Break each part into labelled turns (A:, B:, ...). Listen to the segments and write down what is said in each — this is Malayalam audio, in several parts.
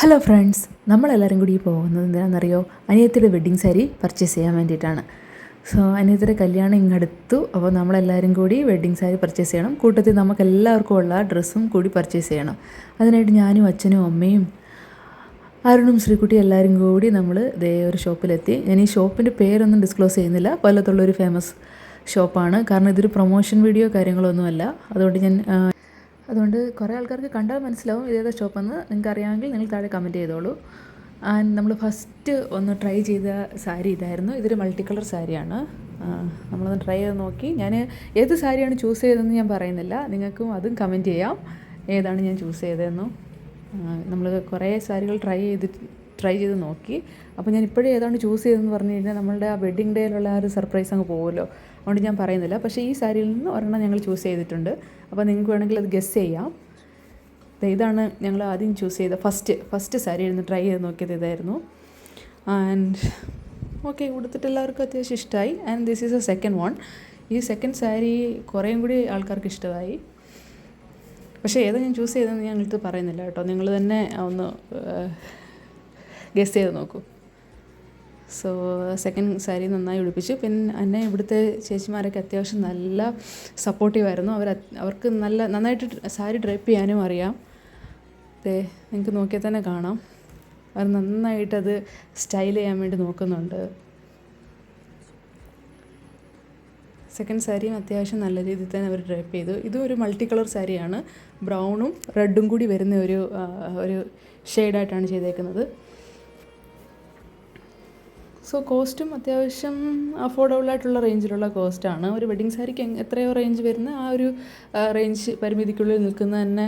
A: ഹലോ ഫ്രണ്ട്സ്, നമ്മളെല്ലാവരും കൂടി പോകുന്നത് എന്താണെന്നറിയോ? അനിയത്തിയുടെ വെഡ്ഡിങ് സാരി പർച്ചേസ് ചെയ്യാൻ വേണ്ടിയിട്ടാണ്. സോ അനിയത്തിയുടെ കല്യാണം ഇങ്ങടുത്തു. അപ്പോൾ നമ്മളെല്ലാവരും കൂടി വെഡ്ഡിങ് സാരി പർച്ചേസ് ചെയ്യണം. കൂട്ടത്തിൽ നമുക്ക് എല്ലാവർക്കും ഉള്ള ഡ്രസ്സും കൂടി പർച്ചേസ് ചെയ്യണം. അതിനായിട്ട് ഞാനും അച്ഛനും അമ്മയും അരുണും ശ്രീകുട്ടി എല്ലാവരും കൂടി നമ്മൾ ദേ ഒരു ഷോപ്പിലെത്തി. ഞാൻ ഈ ഷോപ്പിൻ്റെ പേരൊന്നും ഡിസ്ക്ലോസ് ചെയ്യുന്നില്ല. കൊല്ലത്തുള്ളൊരു ഫേമസ് ഷോപ്പാണ്. കാരണം ഇതൊരു പ്രൊമോഷൻ വീഡിയോ കാര്യങ്ങളൊന്നുമല്ല. അതുകൊണ്ട് കുറേ ആൾക്കാർക്ക് കണ്ടാൽ മനസ്സിലാവും ഇതേതാ ഷോപ്പെന്ന്. നിങ്ങൾക്ക് അറിയാമെങ്കിൽ നിങ്ങൾ താഴെ കമൻറ്റ് ചെയ്തോളൂ. ആൻഡ് നമ്മൾ ഫസ്റ്റ് ഒന്ന് ട്രൈ ചെയ്ത സാരി ഇതായിരുന്നു. ഇതൊരു മൾട്ടി കളർ സാരിയാണ്. നമ്മളൊന്ന് ട്രൈ ചെയ്ത് നോക്കി. ഞാൻ ഏത് സാരിയാണ് ചൂസ് ചെയ്തതെന്ന് ഞാൻ പറയുന്നില്ല. നിങ്ങൾക്കും അതും കമൻറ്റ് ചെയ്യാം ഏതാണ് ഞാൻ ചൂസ് ചെയ്തതെന്നും. നമ്മൾ കുറേ സാരികൾ ട്രൈ ചെയ്ത് നോക്കി. അപ്പോൾ ഞാൻ ഇപ്പോഴേ ഏതാണ് ചൂസ് ചെയ്തതെന്ന് പറഞ്ഞു കഴിഞ്ഞാൽ നമ്മളുടെ ആ വെഡ്ഡിങ് ഡേയിലുള്ള ആ ഒരു സർപ്രൈസ് അങ്ങ് പോകുമല്ലോ. അതുകൊണ്ട് ഞാൻ പറയുന്നില്ല. പക്ഷേ ഈ സാരിയിൽ നിന്ന് ഒരെണ്ണം ഞങ്ങൾ ചൂസ് ചെയ്തിട്ടുണ്ട്. അപ്പോൾ നിങ്ങൾക്ക് വേണമെങ്കിൽ അത് ഗസ് ചെയ്യാം. ഇതാണ് ഞങ്ങൾ ആദ്യം ചൂസ് ചെയ്ത ഫസ്റ്റ് സാരി ഇരുന്ന് ട്രൈ ചെയ്ത് നോക്കിയത് ഇതായിരുന്നു. ആൻഡ് ഓക്കെ, ഉടുത്തിട്ട് എല്ലാവർക്കും അത്യാവശ്യം ഇഷ്ടമായി. And this is A second one. ഈ സെക്കൻഡ് സാരി കുറേയും കൂടി ആൾക്കാർക്ക് ഇഷ്ടമായി. പക്ഷേ ഏതാ ഞാൻ ചൂസ് ചെയ്തതെന്ന് ഞങ്ങൾക്ക് പറയുന്നില്ല കേട്ടോ. നിങ്ങൾ തന്നെ ഒന്ന് ഗസ് ചെയ്ത് നോക്കൂ. സോ സെക്കൻഡ് സാരി നന്നായി ഉടുപ്പിച്ചു. പിന്നെ എന്നെ ഇവിടുത്തെ ചേച്ചിമാരൊക്കെ അത്യാവശ്യം നല്ല സപ്പോർട്ടീവായിരുന്നു. അവർക്ക് നന്നായിട്ട് സാരി ഡ്രൈപ്പ് ചെയ്യാനും അറിയാം. നിങ്ങൾക്ക് നോക്കിയാൽ തന്നെ കാണാം. അവർ നന്നായിട്ടത് സ്റ്റൈൽ ചെയ്യാൻ വേണ്ടി നോക്കുന്നുണ്ട്. സെക്കൻഡ് സാരിയും അത്യാവശ്യം നല്ല രീതിയിൽ തന്നെ അവർ ഡ്രൈപ്പ് ചെയ്തു. ഇതും ഒരു മൾട്ടി കളർ സാരിയാണ്. ബ്രൗണും റെഡും കൂടി വരുന്ന ഒരു ഷെയ്ഡായിട്ടാണ് ചെയ്തേക്കുന്നത്. സോ കോസ്റ്റും അത്യാവശ്യം അഫോർഡബിളായിട്ടുള്ള റേഞ്ചിലുള്ള കോസ്റ്റാണ്. ഒരു വെഡ്ഡിങ് സാരിക്ക് എത്രയോ റേഞ്ച് വരുന്ന ആ ഒരു റേഞ്ച് പരിമിതിക്കുള്ളിൽ നിൽക്കുന്ന തന്നെ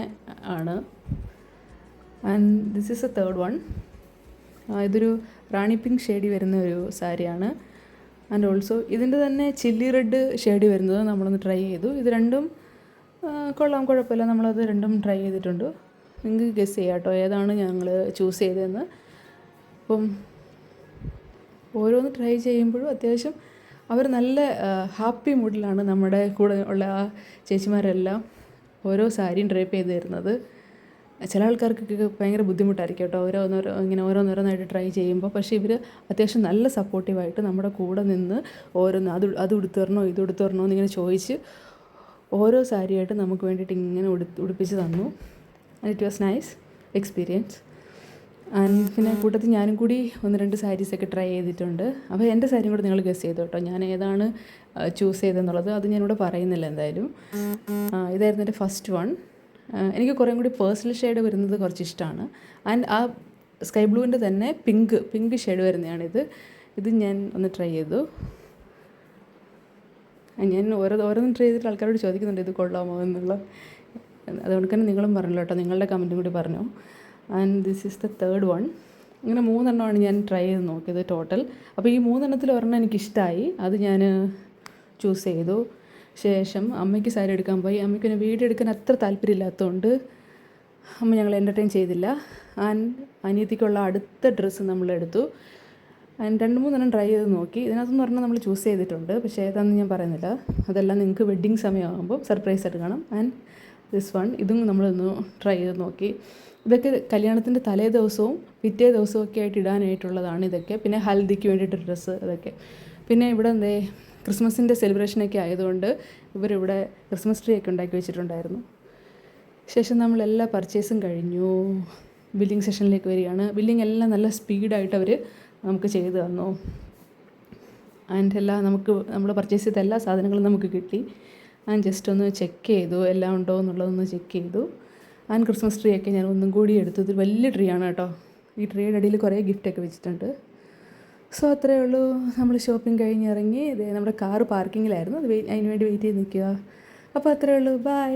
A: ആണ്. And this is A third one. ഇതൊരു റാണി പിങ്ക് ഷെയ്ഡി വരുന്ന ഒരു സാരിയാണ്. ആൻഡ് ഓൾസോ ഇതിൻ്റെ തന്നെ ചില്ലി റെഡ് ഷെയ്ഡി വരുന്നത് നമ്മളൊന്ന് ട്രൈ ചെയ്തു. ഇത് രണ്ടും കൊള്ളാം, കുഴപ്പമില്ല. നമ്മളത് രണ്ടും ട്രൈ ചെയ്തിട്ടുണ്ട്. നിങ്ങൾക്ക് ഗസ് ചെയ്യാം കേട്ടോ ഏതാണ് ഞങ്ങൾ ചൂസ് ചെയ്തതെന്ന്. അപ്പം ഓരോന്ന് ട്രൈ ചെയ്യുമ്പോഴും അത്യാവശ്യം അവർ നല്ല ഹാപ്പി മൂഡിലാണ് നമ്മുടെ കൂടെ ഉള്ള ആ ചേച്ചിമാരെല്ലാം ഓരോ സാരിയും ഡ്രൈപ്പ് ചെയ്ത് തരുന്നത്. ചില ആൾക്കാർക്കൊക്കെ ഭയങ്കര ബുദ്ധിമുട്ടായിരിക്കും കേട്ടോ ഓരോന്നോരോന്നായിട്ട് ട്രൈ ചെയ്യുമ്പോൾ. പക്ഷേ ഇവർ അത്യാവശ്യം നല്ല സപ്പോർട്ടീവായിട്ട് നമ്മുടെ കൂടെ നിന്ന് അത് ഉടുത്ത് തരണോ ഇത് ഉടുത്ത് തരണോ എന്നിങ്ങനെ ചോദിച്ച് ഓരോ സാരിയായിട്ട് നമുക്ക് വേണ്ടിയിട്ട് ഇങ്ങനെ ഉടുപ്പിച്ച് തന്നു. It was nice experience. And പിന്നെ കൂട്ടത്തിൽ ഞാനും കൂടി 1-2 സാരീസൊക്കെ ട്രൈ ചെയ്തിട്ടുണ്ട്. അപ്പോൾ എൻ്റെ സാരിയും കൂടെ നിങ്ങൾ ഗസ് ചെയ്തു കേട്ടോ ഞാൻ ഏതാണ് ചൂസ് ചെയ്തതെന്നുള്ളത്. അത് ഞാനിവിടെ പറയുന്നില്ല എന്തായാലും. ഇതായിരുന്നു എൻ്റെ ഫസ്റ്റ് വൺ. എനിക്ക് കുറേ കൂടി പേഴ്സണൽ ഷെയ്ഡ് വരുന്നത് കുറച്ച് ഇഷ്ടമാണ്. ആൻഡ് ആ സ്കൈ ബ്ലൂവിൻ്റെ തന്നെ പിങ്ക് ഷെയ്ഡ് വരുന്നതാണിത്. ഇത് ഞാൻ ഒന്ന് ട്രൈ ചെയ്തു. ഞാൻ ഓരോന്നും ട്രൈ ചെയ്തിട്ട് ആൾക്കാരോട് ചോദിക്കുന്നുണ്ട് ഇത് കൊള്ളാമോ എന്നുള്ള. അതുകൊണ്ട് തന്നെ നിങ്ങളും പറഞ്ഞല്ലോ കേട്ടോ, നിങ്ങളുടെ കമൻറ്റും കൂടി പറഞ്ഞു. And this is the third one. ഇങ്ങനെ 3 എണ്ണമാണ് ഞാൻ ട്രൈ ചെയ്ത് നോക്കിയത് ടോട്ടൽ. അപ്പോൾ ഈ 3 എണ്ണത്തിൽ ഒരെണ്ണം എനിക്കിഷ്ടമായി, അത് ഞാൻ ചൂസ് ചെയ്തു. ശേഷം അമ്മയ്ക്ക് സാരി എടുക്കാൻ പോയി. അമ്മയ്ക്ക് പിന്നെ വീഡിയോ എടുക്കാൻ അത്ര താല്പര്യമില്ലാത്തതുകൊണ്ട് അമ്മ ഞങ്ങൾ എൻ്റർടൈൻ ചെയ്തില്ല. ആൻഡ് അനിയത്തിക്കുള്ള അടുത്ത ഡ്രസ്സ് നമ്മളെടുത്തു. ആൻഡ് 2-3 എണ്ണം ട്രൈ ചെയ്ത് നോക്കി. ഇതിനകത്തുനിന്ന് ഒരെണ്ണം നമ്മൾ ചൂസ് ചെയ്തിട്ടുണ്ട്. പക്ഷേ ഏതാണെന്ന് ഞാൻ പറയുന്നില്ല. അതെല്ലാം നിങ്ങൾക്ക് വെഡ്ഡിങ് സമയമാകുമ്പോൾ സർപ്രൈസ് ആയിട്ട് കാണാം. ആൻഡ് ദിസ് വൺ, ഇതും നമ്മളൊന്ന് ട്രൈ ചെയ്ത് നോക്കി. ഇതൊക്കെ കല്യാണത്തിൻ്റെ തലേ ദിവസവും പിറ്റേ ദിവസവും ഒക്കെ ആയിട്ട് ഇടാനായിട്ടുള്ളതാണ് ഇതൊക്കെ. പിന്നെ ഹൽദിക്ക് വേണ്ടിയിട്ട് ഡ്രസ്സ് അതൊക്കെ. പിന്നെ ഇവിടെ ക്രിസ്മസിൻ്റെ സെലിബ്രേഷനൊക്കെ ആയതുകൊണ്ട് ഇവരിവിടെ ക്രിസ്മസ് ട്രീ ഒക്കെ ഉണ്ടാക്കി വെച്ചിട്ടുണ്ടായിരുന്നു. ശേഷം നമ്മളെല്ലാ പർച്ചേസും കഴിഞ്ഞു. ബില്ലിംഗ് സെഷനിലേക്ക് വരികയാണ്. ബില്ലിംഗ് എല്ലാം നല്ല സ്പീഡായിട്ട് അവർ നമുക്ക് ചെയ്തു തന്നു. ആൻഡ് നമ്മൾ പർച്ചേസ് ചെയ്ത എല്ലാ സാധനങ്ങളും നമുക്ക് കിട്ടി. ഞാൻ ജസ്റ്റ് ഒന്ന് ചെക്ക് ചെയ്തു എല്ലാം ഉണ്ടോ എന്നുള്ളതൊന്ന് ചെക്ക് ചെയ്തു. ആൻഡ് ക്രിസ്മസ് ട്രീ ഒക്കെ ഞാൻ ഒന്നും കൂടി എടുത്തു. ഇത് വലിയ ട്രീ ആണ് കേട്ടോ. ഈ ട്രീയുടെ അടിയിൽ കുറേ ഗിഫ്റ്റൊക്കെ വെച്ചിട്ടുണ്ട്. സോ അത്രയേ ഉള്ളൂ. നമ്മൾ ഷോപ്പിംഗ് കഴിഞ്ഞ് ഇറങ്ങി. നമ്മുടെ കാറ് പാർക്കിങ്ങിലായിരുന്നു. അതിന് വേണ്ടി വെയിറ്റ് ചെയ്ത് നിൽക്കുക. അപ്പോൾ അത്രയേ ഉള്ളൂ. ബൈ.